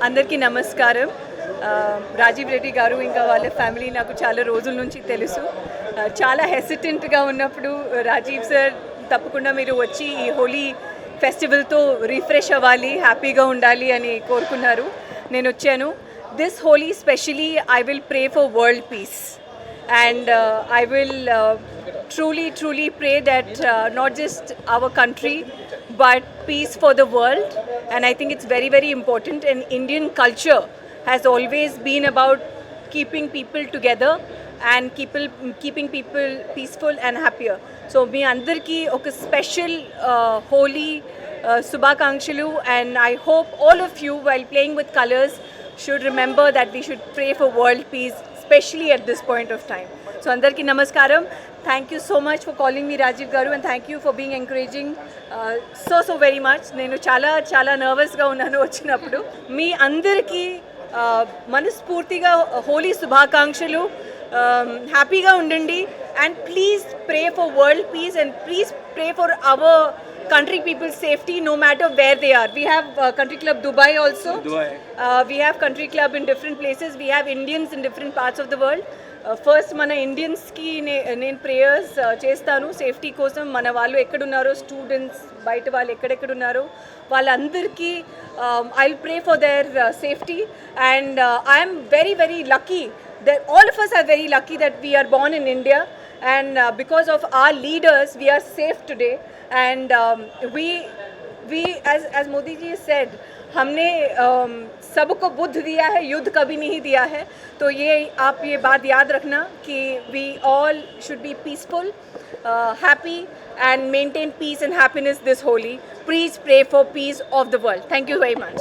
అందరికీ నమస్కారం. రాజీవ్ రెడ్డి గారు ఇంకా వాళ్ళ ఫ్యామిలీ నాకు చాలా రోజుల నుంచి తెలుసు. చాలా హెసిటెంట్గా ఉన్నప్పుడు రాజీవ్ సార్ తప్పకుండా మీరు వచ్చి ఈ హోలీ ఫెస్టివల్తో రిఫ్రెష్ అవ్వాలి, హ్యాపీగా ఉండాలి అని కోరుకున్నారు. నేను వచ్చాను. This Holi specially I will pray for world peace. And I will truly pray that not just our country but peace for the world. And I think it's very important, and Indian culture has always been about keeping people together and keeping people peaceful and happier. So me andarki oka special holy subhakankshalu, and I hope all of you while playing with colors should remember that we should pray for world peace, especially at this point of time. So andarki namaskaram. Thank you so much for calling me Rajiv Garu, and thank you for being encouraging so very much. Nenu చాలా nervous ga unnanu vachinappudu. మీ అందరికీ మనస్ఫూర్తిగా హోలీ శుభాకాంక్షలు. హ్యాపీగా ఉండండి, and please pray for world peace, and please pray for our country people's safety no matter where they are. We have country club Dubai also. We have country club in different places. We have Indians in different parts of the world. First మన ఇండియన్స్కి నేను prayers చేస్తాను safety కోసం. మన వాళ్ళు ఎక్కడున్నారో, students బయట వాళ్ళు ఎక్కడెక్కడున్నారో వాళ్ళందరికీ I will pray for their safety. And I'm very lucky that all of us are very lucky that we are born in India, and because of our leaders we are safe today. And we as Modi ji said, हमने सबको बुद्ध दिया है, युद्ध कभी नहीं दिया है. तो ये आप ये बात याद रखना कि we all should be peaceful, happy and maintain peace and happiness this Holi. Please pray for peace of the world. Thank you very much.